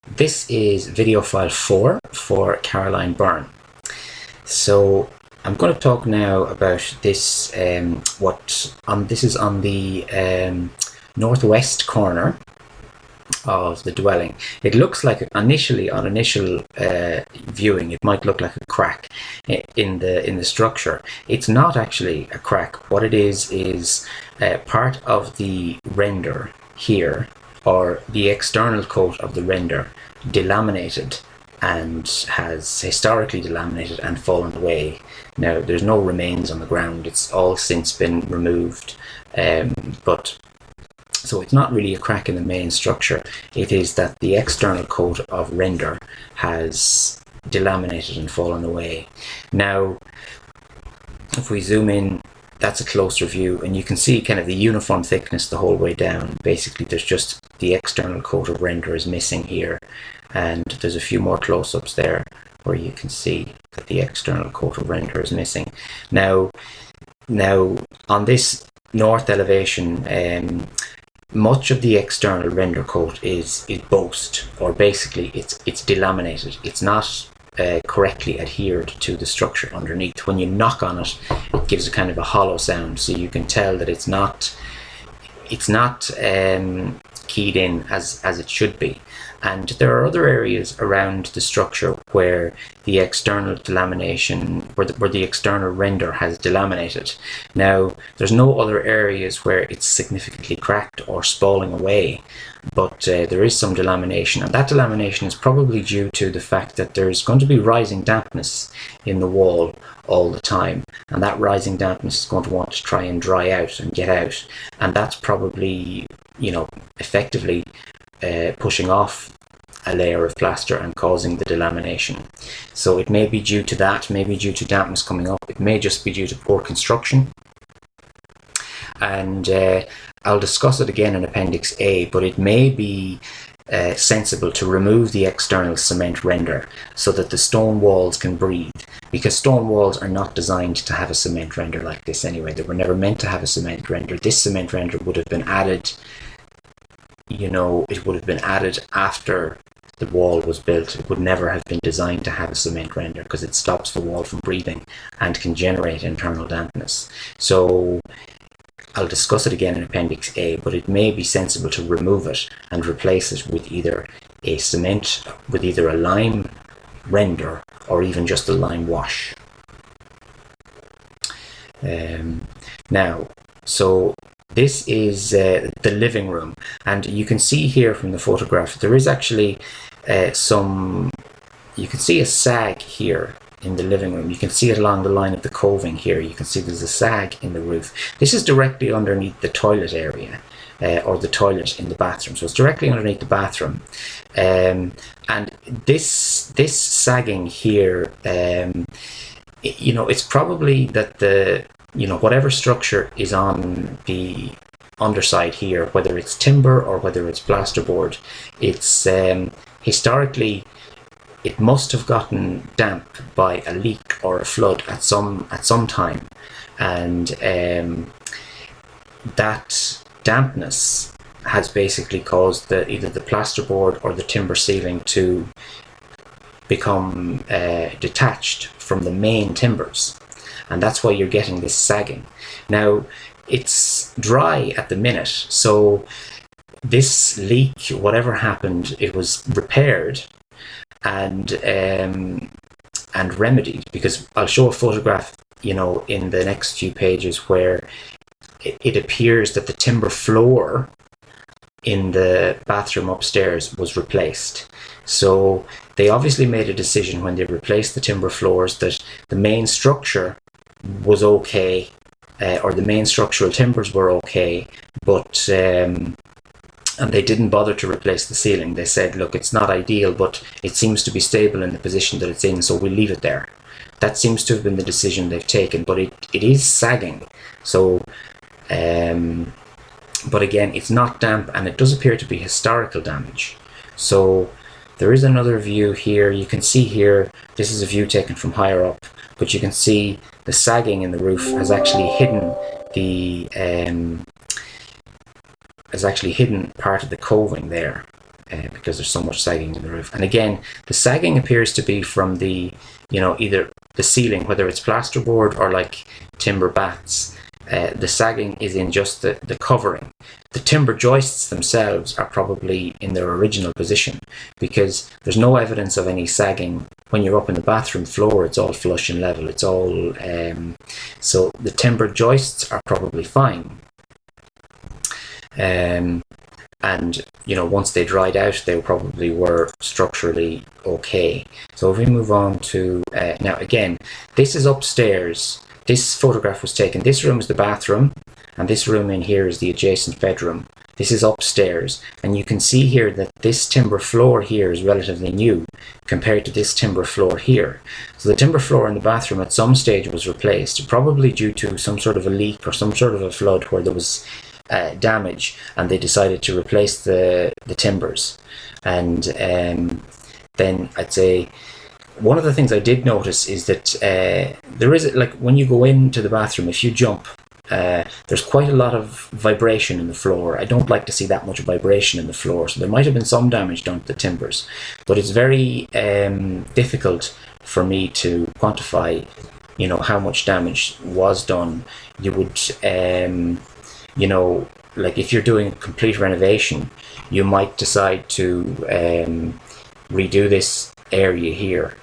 This is video file 4 for Caroline Byrne. So I'm going to talk now about this. This is on the northwest corner of the dwelling. It looks like on initial viewing, it might look like a crack in the structure. It's not actually a crack. What it is part of the render here, or the external coat of the render, delaminated and has historically delaminated and fallen away. Now there's no remains on the ground, it's all since been removed, so it's not really a crack in the main structure. It is that the external coat of render has delaminated and fallen away. Now if we zoom in, that's a closer view, and you can see kind of the uniform thickness the whole way down. Basically there's just the external coat of render is missing here, and there's a few more close-ups there where you can see that the external coat of render is missing. Now on this north elevation, much of the external render coat is boast, or basically it's delaminated. It's not correctly adhered to the structure underneath. When you knock on it, it gives a kind of a hollow sound, so you can tell that it's not keyed in as it should be. And there are other areas around the structure where the external delamination, where the external render has delaminated. Now there's no other areas where it's significantly cracked or spalling away, but there is some delamination, and that delamination is probably due to the fact that there's going to be rising dampness in the wall all the time, and that rising dampness is going to want to try and dry out and get out, and that's probably, effectively pushing off a layer of plaster and causing the delamination. So it may be due to that, maybe due to dampness coming up, it may just be due to poor construction. And I'll discuss it again in Appendix A, but it may be sensible to remove the external cement render so that the stone walls can breathe, because stone walls are not designed to have a cement render like this anyway. They were never meant to have a cement render. This cement render would have been added, it would have been added after the wall was built. It would never have been designed to have a cement render because it stops the wall from breathing and can generate internal dampness. So I'll discuss it again in Appendix A, but it may be sensible to remove it and replace it with either a lime render or even just a lime wash. So this is the living room, and you can see here from the photograph there is actually you can see a sag here in the living room. You can see it along the line of the coving here. You can see there's a sag in the roof. This is directly underneath the toilet area, or the toilet in the bathroom. So it's directly underneath the bathroom. And this sagging here, it's probably that whatever structure is on the underside here, whether it's timber or whether it's plasterboard, it's historically, it must have gotten damp by a leak or a flood at some time, and that dampness has basically caused either the plasterboard or the timber ceiling to become detached from the main timbers, and that's why you're getting this sagging. Now it's dry at the minute, so this leak, whatever happened, it was repaired and remedied, because I'll show a photograph in the next few pages where it appears that the timber floor in the bathroom upstairs was replaced. So they obviously made a decision when they replaced the timber floors that the main structure was okay, or the main structural timbers were okay, but and they didn't bother to replace the ceiling. They said, look, it's not ideal, but it seems to be stable in the position that it's in, so we'll leave it there. That seems to have been the decision they've taken, but it is sagging. So, but again, it's not damp, and it does appear to be historical damage. So there is another view here. You can see here, this is a view taken from higher up, but you can see the sagging in the roof has actually hidden part of the coving there. because there's so much sagging in the roof. And again, the sagging appears to be from the, either the ceiling, whether it's plasterboard or like timber bats. The sagging is in just the covering. The timber joists themselves are probably in their original position, because there's no evidence of any sagging when you're up in the bathroom floor. It's all flush and level. It's all so the timber joists are probably fine. And once they dried out, they probably were structurally okay. So if we move on to now, again, this is upstairs. This photograph was taken. This room is the bathroom, and this room in here is the adjacent bedroom. This is upstairs, and you can see here that this timber floor here is relatively new compared to this timber floor here. So the timber floor in the bathroom at some stage was replaced, probably due to some sort of a leak or some sort of a flood where there was damage, and they decided to replace the timbers. And then I'd say one of the things I did notice is that there is, like, when you go into the bathroom, if you jump, there's quite a lot of vibration in the floor. I don't like to see that much vibration in the floor, so there might have been some damage done to the timbers, but it's very difficult for me to quantify how much damage was done. You would like, if you're doing a complete renovation, you might decide to redo this area here,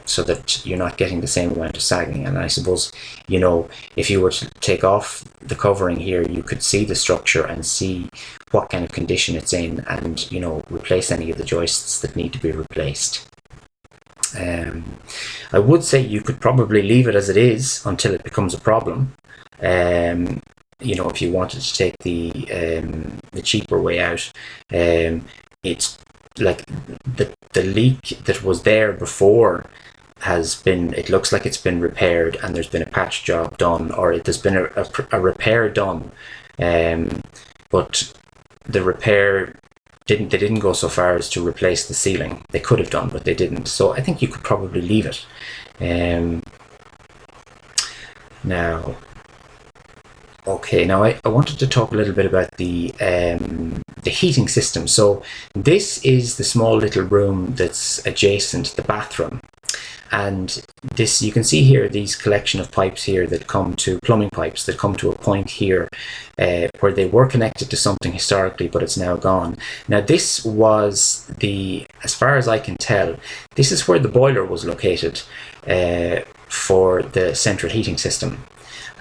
so that you're not getting the same amount of sagging. And I suppose, if you were to take off the covering here, you could see the structure and see what kind of condition it's in, and replace any of the joists that need to be replaced. I would say you could probably leave it as it is until it becomes a problem. If you wanted to take the cheaper way out. It's like the leak that was there before it looks like it's been repaired, and there's been a patch job done, or there's been a repair done, but the repair they didn't go so far as to replace the ceiling. They could have done, but they didn't. So I think you could probably leave it. Now I wanted to talk a little bit about the heating system. So this is the small little room that's adjacent to the bathroom, and this, you can see here, these collection of pipes here that come to plumbing pipes that come to a point here where they were connected to something historically, but it's now gone. Now this was as far as I can tell, this is where the boiler was located for the central heating system.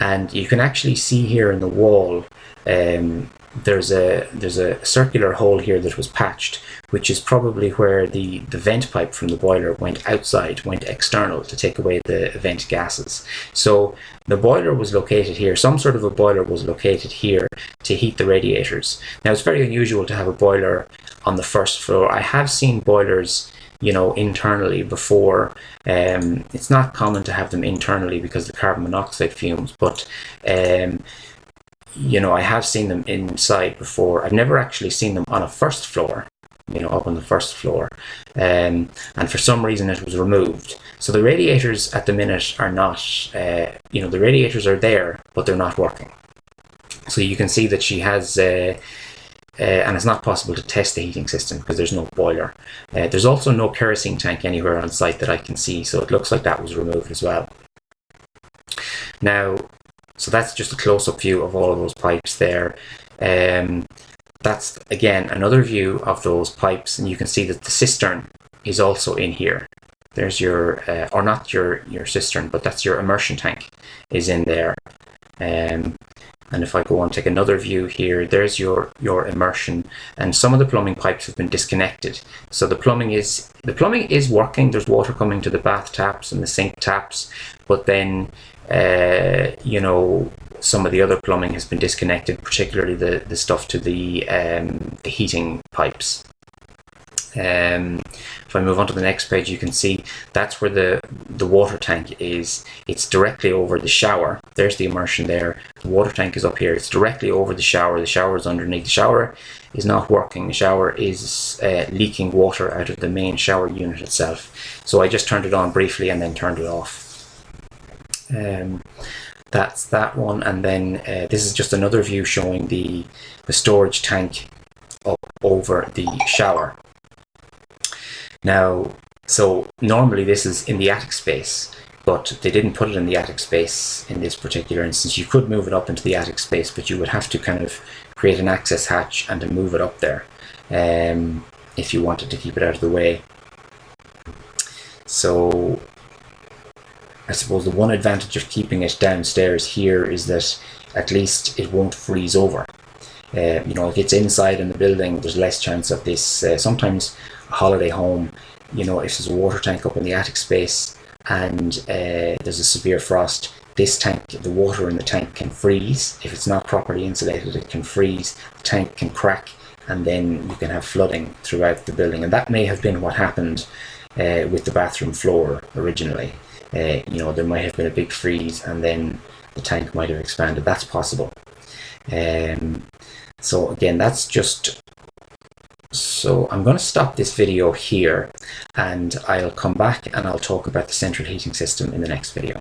And you can actually see here in the wall, there's a circular hole here that was patched, which is probably where the vent pipe from the boiler went external to take away the vent gases. So the boiler was located here. Some sort of a boiler was located here to heat the radiators. Now it's very unusual to have a boiler on the first floor. I have seen boilers internally before. It's not common to have them internally because of the carbon monoxide fumes, but I have seen them inside before. I've never actually seen them on a first floor, up on the first floor, and for some reason it was removed. So the radiators at the minute are not, the radiators are there, but they're not working. So you can see that she has and it's not possible to test the heating system because there's no boiler. There's also no kerosene tank anywhere on site that I can see, so it looks like that was removed as well. Now, so that's just a close-up view of all of those pipes there. That's, again, another view of those pipes, and you can see that the cistern is also in here. There's your, or not your cistern, but that's your immersion tank is in there. And if I go on, take another view here, there's your immersion, and some of the plumbing pipes have been disconnected. So the plumbing is working. There's water coming to the bath taps and the sink taps, but then some of the other plumbing has been disconnected, particularly the stuff to the heating pipes. If I move on to the next page, you can see that's where the water tank is. It's directly over the shower. There's the immersion there. The water tank is up here. It's directly over the shower. The shower is underneath. The shower is not working. The shower is leaking water out of the main shower unit itself. So I just turned it on briefly and then turned it off. That's that one. And then this is just another view showing the storage tank up over the shower. Now, so normally this is in the attic space, but they didn't put it in the attic space in this particular instance. You could move it up into the attic space, but you would have to kind of create an access hatch and to move it up there if you wanted to keep it out of the way. So I suppose the one advantage of keeping it downstairs here is that at least it won't freeze over. If it's inside in the building, there's less chance of this. Sometimes a holiday home, if there's a water tank up in the attic space and there's a severe frost, this tank, the water in the tank can freeze. If it's not properly insulated, it can freeze, the tank can crack, and then you can have flooding throughout the building. And that may have been what happened with the bathroom floor originally. There might have been a big freeze and then the tank might have expanded. That's possible. So again, that's just... So I'm going to stop this video here, and I'll come back and I'll talk about the central heating system in the next video.